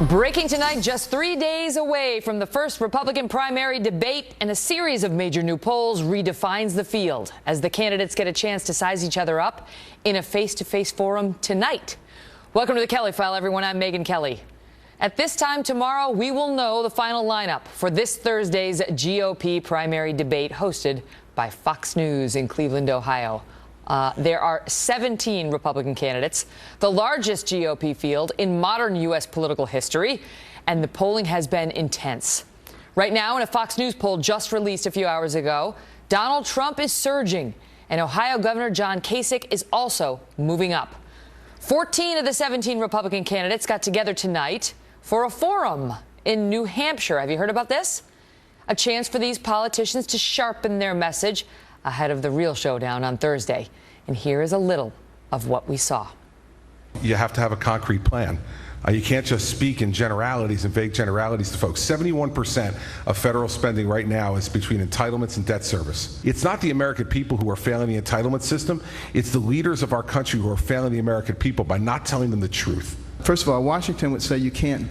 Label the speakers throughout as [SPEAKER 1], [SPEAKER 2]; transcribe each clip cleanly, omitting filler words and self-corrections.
[SPEAKER 1] Breaking tonight, just 3 days away from the first Republican primary debate, and a series of major new polls redefines the field as the candidates get a chance to size each other up in a face-to-face forum tonight. Welcome to the Kelly File, everyone. I'm Megyn Kelly. At this time tomorrow, we will know the final lineup for this Thursday's GOP primary debate hosted by Fox News in Cleveland, Ohio. There are 17 Republican candidates, the largest GOP field in modern U.S. political history, and the polling has been intense. Right now, in a Fox News poll just released a few hours ago, Donald Trump is surging, and Ohio Governor John Kasich is also moving up. 14 of the 17 Republican candidates got together tonight for a forum in New Hampshire. Have you heard about this? A chance for these politicians to sharpen their message ahead of the real showdown on Thursday. And here is a little of what we saw.
[SPEAKER 2] You have to have a concrete plan. You can't just speak in generalities and vague generalities to folks. 71% of federal spending right now is between entitlements and debt service. It's not the American people who are failing the entitlement system. It's the leaders of our country who are failing the American people by not telling them the truth.
[SPEAKER 3] First of all, Washington would say you can't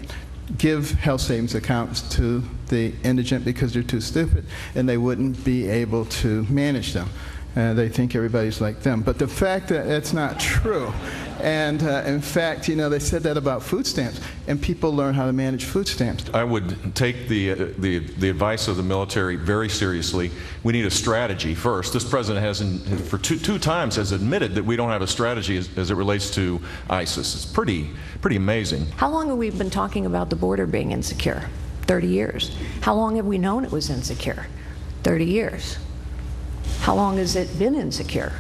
[SPEAKER 3] give health savings accounts to the indigent because they're too stupid and they wouldn't be able to manage them. They think everybody's like them. But the fact that it's not true. And in fact, you know, they said that about food stamps, and people learn how to manage food stamps.
[SPEAKER 4] I would take the advice of the military very seriously. We need a strategy first. This president has, for two times, has admitted that we don't have a strategy as it relates to ISIS. It's pretty amazing.
[SPEAKER 5] How long have we been talking about the border being insecure? 30 years. How long have we known it was insecure? 30 years. How long has it been insecure?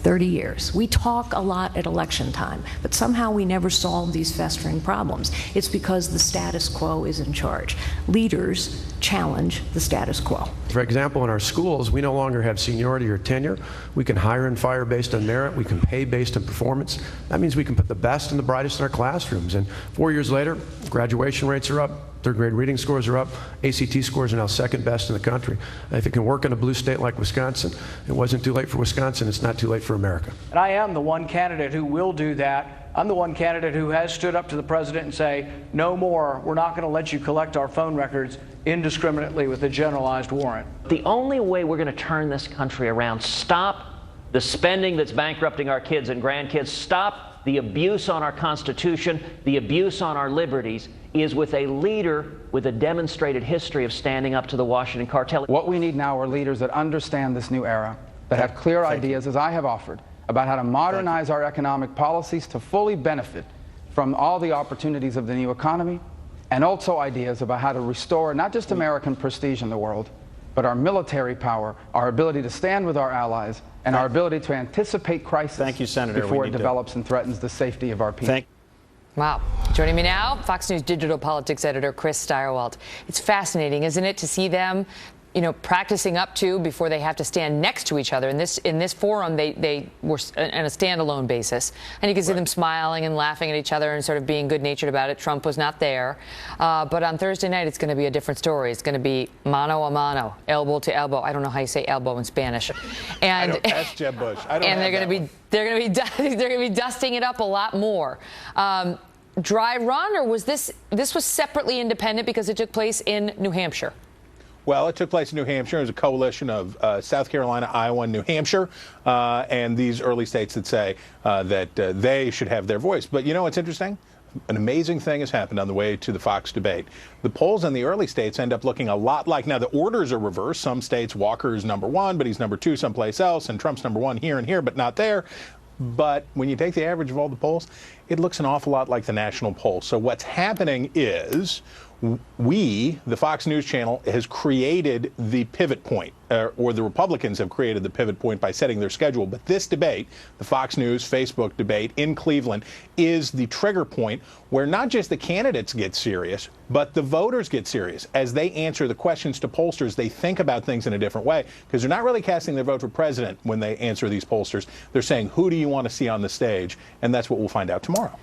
[SPEAKER 5] 30 years. We talk a lot at election time, but somehow we never solve these festering problems. It's because the status quo is in charge. Leaders challenge the status quo.
[SPEAKER 6] For example, in our schools, we no longer have seniority or tenure. We can hire and fire based on merit. We can pay based on performance. That means we can put the best and the brightest in our classrooms. And 4 years later, graduation rates are up. Third grade reading scores are up. ACT scores are now second best in the country. And if it can work in a blue state like Wisconsin, it wasn't too late for Wisconsin. It's not too late for America.
[SPEAKER 7] And I am the one candidate who will do that. I'm the one candidate who has stood up to the president and say, no more. We're not going to let you collect our phone records indiscriminately with a generalized warrant.
[SPEAKER 8] The only way we're going to turn this country around, stop the spending that's bankrupting our kids and grandkids, stop the abuse on our Constitution, the abuse on our liberties, is with a leader with a demonstrated history of standing up to the Washington cartel.
[SPEAKER 9] What we need now are leaders that understand this new era, that have clear ideas, as I have offered, about how to modernize our economic policies to fully benefit from all the opportunities of the new economy, and also ideas about how to restore not just American prestige in the world, but our military power, our ability to stand with our allies, and our ability to anticipate crisis before it develops and threatens the safety of our people.
[SPEAKER 1] Wow. Joining me now, Fox News digital politics editor Chris Stirewalt. It's fascinating, isn't it, to see them, you know, practicing up to before they have to stand next to each other. In this forum, they were on a standalone basis, and you can see them smiling and laughing at each other and sort of being good-natured about it. Trump was not there, but on Thursday night, it's going to be a different story. It's going to be mano a mano, elbow to elbow. I don't know how you say elbow in Spanish. And
[SPEAKER 10] ask Jeb Bush.
[SPEAKER 1] And they're going to be dusting it up a lot more. Dry run, or was this was separately independent because it took place in New Hampshire?
[SPEAKER 10] Well, it took place in New Hampshire. It was a coalition of South Carolina, Iowa, and New Hampshire, and these early states that say that they should have their voice. But you know what's interesting? An amazing thing has happened on the way to the Fox debate. The polls in the early states end up looking a lot like, now the orders are reversed. Some states, Walker's number one, but he's number two someplace else, and Trump's number one here and here, but not there. But when you take the average of all the polls, it looks an awful lot like the national poll. So what's happening is we, the Fox News channel, has created the pivot point, or the Republicans have created the pivot point by setting their schedule. But this debate, the Fox News Facebook debate in Cleveland, is the trigger point where not just the candidates get serious, but the voters get serious. As they answer the questions to pollsters, they think about things in a different way, because they're not really casting their vote for president when they answer these pollsters. They're saying, who do you want to see on the stage? And that's what we'll find out tomorrow.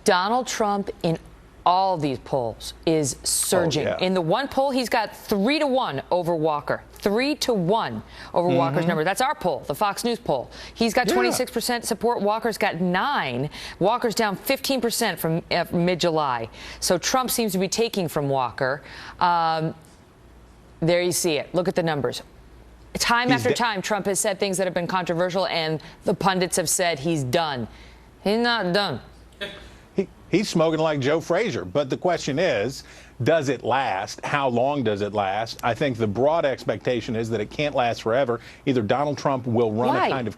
[SPEAKER 1] Donald Trump in all these polls is surging. In the one poll, he's got 3-1 over Walker. 3-1 over Walker's number. That's our poll, the Fox News poll. He's got 26% support. Walker's got 9%. Walker's down 15% from mid-July. So Trump seems to be taking from Walker. There you see it. Look at the numbers. Time after time, Trump has said things that have been controversial, and the pundits have said he's done. He's not done.
[SPEAKER 10] He's smoking like Joe Frazier. But the question is, does it last? How long does it last? I think the broad expectation is that it can't last forever. Either Donald Trump will run a kind of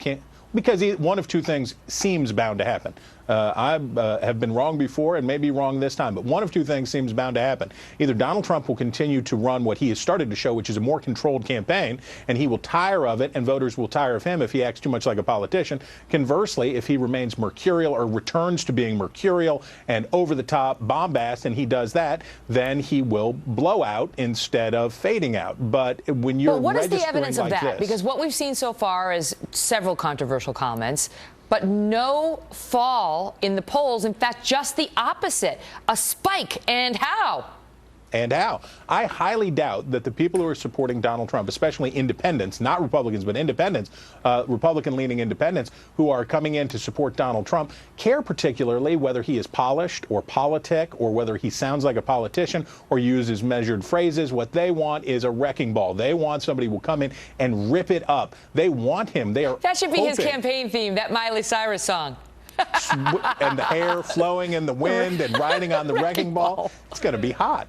[SPEAKER 10] because one of two things seems bound to happen. I have been wrong before and may be wrong this time, but one of two things seems bound to happen. Either Donald Trump will continue to run what he has started to show, which is a more controlled campaign, and he will tire of it, and voters will tire of him if he acts too much like a politician. Conversely, if he remains mercurial or returns to being mercurial and over-the-top bombast, and he does that, then he will blow out instead of fading out. But when you're
[SPEAKER 1] what is the evidence of that?
[SPEAKER 10] This,
[SPEAKER 1] because what we've seen so far is several controversial comments, but no fall in the polls. In fact, just the opposite. A spike. And how?
[SPEAKER 10] And how? I highly doubt that the people who are supporting Donald Trump, especially independents, not Republicans, but independents, Republican-leaning independents who are coming in to support Donald Trump, care particularly whether he is polished or politic or whether he sounds like a politician or uses measured phrases. What they want is a wrecking ball. They want somebody who will come in and rip it up. They want him.
[SPEAKER 1] That should be his campaign theme, that Miley Cyrus song.
[SPEAKER 10] And the hair flowing in the wind and riding on the wrecking ball. It's going to be hot.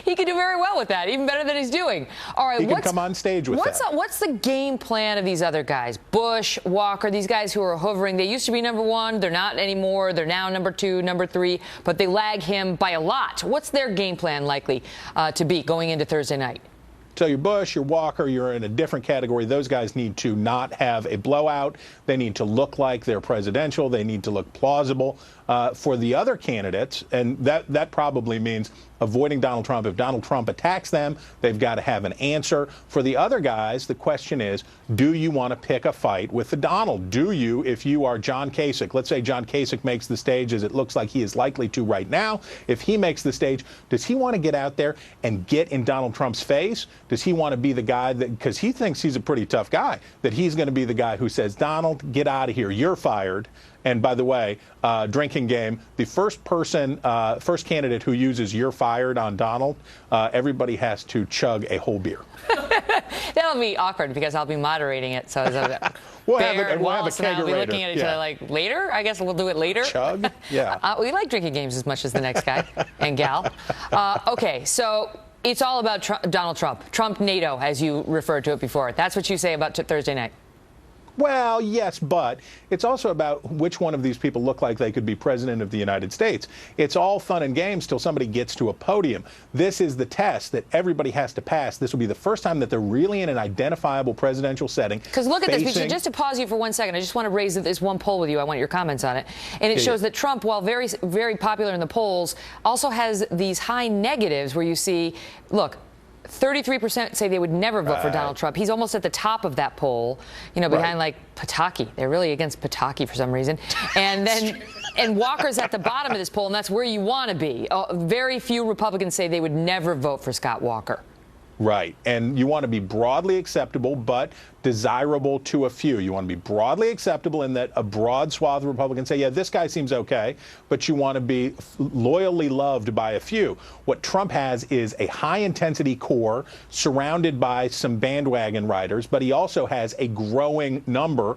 [SPEAKER 1] He could do very well with that, even better than he's doing. All right,
[SPEAKER 10] he can come on stage with that.
[SPEAKER 1] What's the game plan of these other guys? Bush, Walker, these guys who are hovering. They used to be number one. They're not anymore. They're now number 2, number 3, but they lag him by a lot. What's their game plan likely to be going into Thursday night?
[SPEAKER 10] So you're Bush, you're Walker, you're in a different category. Those guys need to not have a blowout. They need to look like they're presidential. They need to look plausible. For the other candidates, and that probably means avoiding Donald Trump. If Donald Trump attacks them, they've got to have an answer. For the other guys, the question is, do you want to pick a fight with the Donald? Do you, if you are John Kasich, let's say John Kasich makes the stage as it looks like he is likely to right now. If he makes the stage, does he want to get out there and get in Donald Trump's face? Does he want to be the guy that, because he thinks he's a pretty tough guy, that he's going to be the guy who says, Donald, get out of here, you're fired. And by the way, drinking game, the first candidate who uses "you're fired" on Donald, everybody has to chug a whole beer.
[SPEAKER 1] That'll be awkward because I'll be moderating it. So
[SPEAKER 10] we'll have a kegerator.
[SPEAKER 1] I'll be looking at each other like, later? I guess we'll do it later.
[SPEAKER 10] Chug? Yeah.
[SPEAKER 1] We like drinking games as much as the next guy and gal. Okay, so it's all about Donald Trump. Trump NATO, as you referred to it before. That's what you say about Thursday night.
[SPEAKER 10] Well, yes, but it's also about which one of these people look like they could be president of the United States. It's all fun and games till somebody gets to a podium. This is the test that everybody has to pass. This will be the first time that they're really in an identifiable presidential setting.
[SPEAKER 1] Because look at this. Just to pause you for 1 second, I just want to raise this one poll with you. I want your comments on it. And it shows that Trump, while very, very popular in the polls, also has these high negatives where you see, look, 33% say they would never vote for Donald Trump. He's almost at the top of that poll, behind like Pataki. They're really against Pataki for some reason. And then and Walker's at the bottom of this poll, and that's where you want to be. Very few Republicans say they would never vote for Scott Walker.
[SPEAKER 10] Right. And you want to be broadly acceptable, but desirable to a few. You want to be broadly acceptable in that a broad swath of Republicans say, yeah, this guy seems okay, but you want to be loyally loved by a few. What Trump has is a high-intensity core surrounded by some bandwagon riders, but he also has a growing number,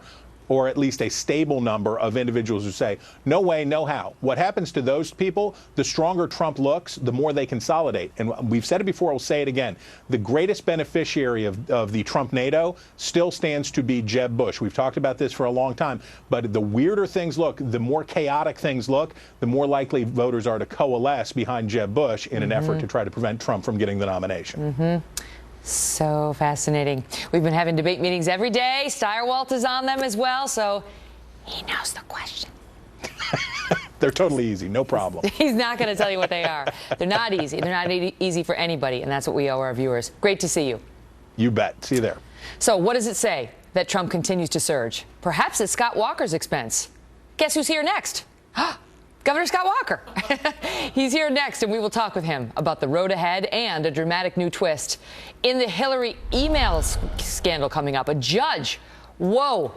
[SPEAKER 10] or at least a stable number, of individuals who say, no way, no how. What happens to those people, the stronger Trump looks, the more they consolidate. And we've said it before, we'll say it again. The greatest beneficiary of the Trump NATO still stands to be Jeb Bush. We've talked about this for a long time. But the weirder things look, the more chaotic things look, the more likely voters are to coalesce behind Jeb Bush in an effort to try to prevent Trump from getting the nomination.
[SPEAKER 1] So fascinating. We've been having debate meetings every day. Steyerwalt is on them as well, so he knows the question.
[SPEAKER 10] They're totally easy, no problem.
[SPEAKER 1] He's not going to tell you what they are. They're not easy. They're not easy for anybody, and that's what we owe our viewers. Great to see you.
[SPEAKER 10] You bet. See you there.
[SPEAKER 1] So what does it say that Trump continues to surge? Perhaps at Scott Walker's expense. Guess who's here next? Governor Scott Walker. He's here next, and we will talk with him about the road ahead and a dramatic new twist in the Hillary emails scandal coming up. A judge,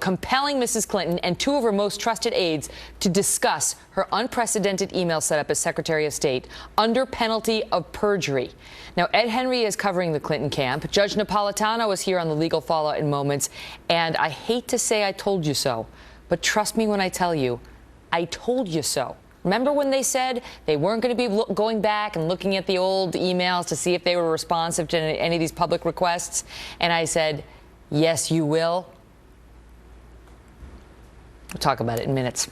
[SPEAKER 1] compelling Mrs. Clinton and two of her most trusted aides to discuss her unprecedented email setup as Secretary of State under penalty of perjury. Now, Ed Henry is covering the Clinton camp. Judge Napolitano is here on the legal fallout in moments. And I hate to say I told you so, but trust me when I tell you, I told you so. Remember when they said they weren't going to be going back and looking at the old emails to see if they were responsive to any of these public requests? And I said, yes, you will. We'll talk about it in minutes.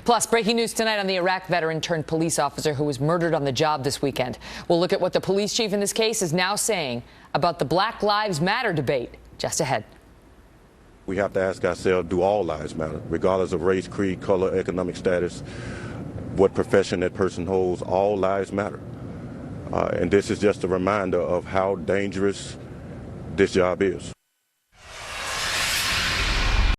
[SPEAKER 1] Plus, breaking news tonight on the Iraq veteran turned police officer who was murdered on the job this weekend. We'll look at what the police chief in this case is now saying about the Black Lives Matter debate just ahead.
[SPEAKER 11] We have to ask ourselves, do all lives matter, regardless of race, creed, color, economic status, what profession that person holds? All lives matter. And this is just a reminder of how dangerous this job is.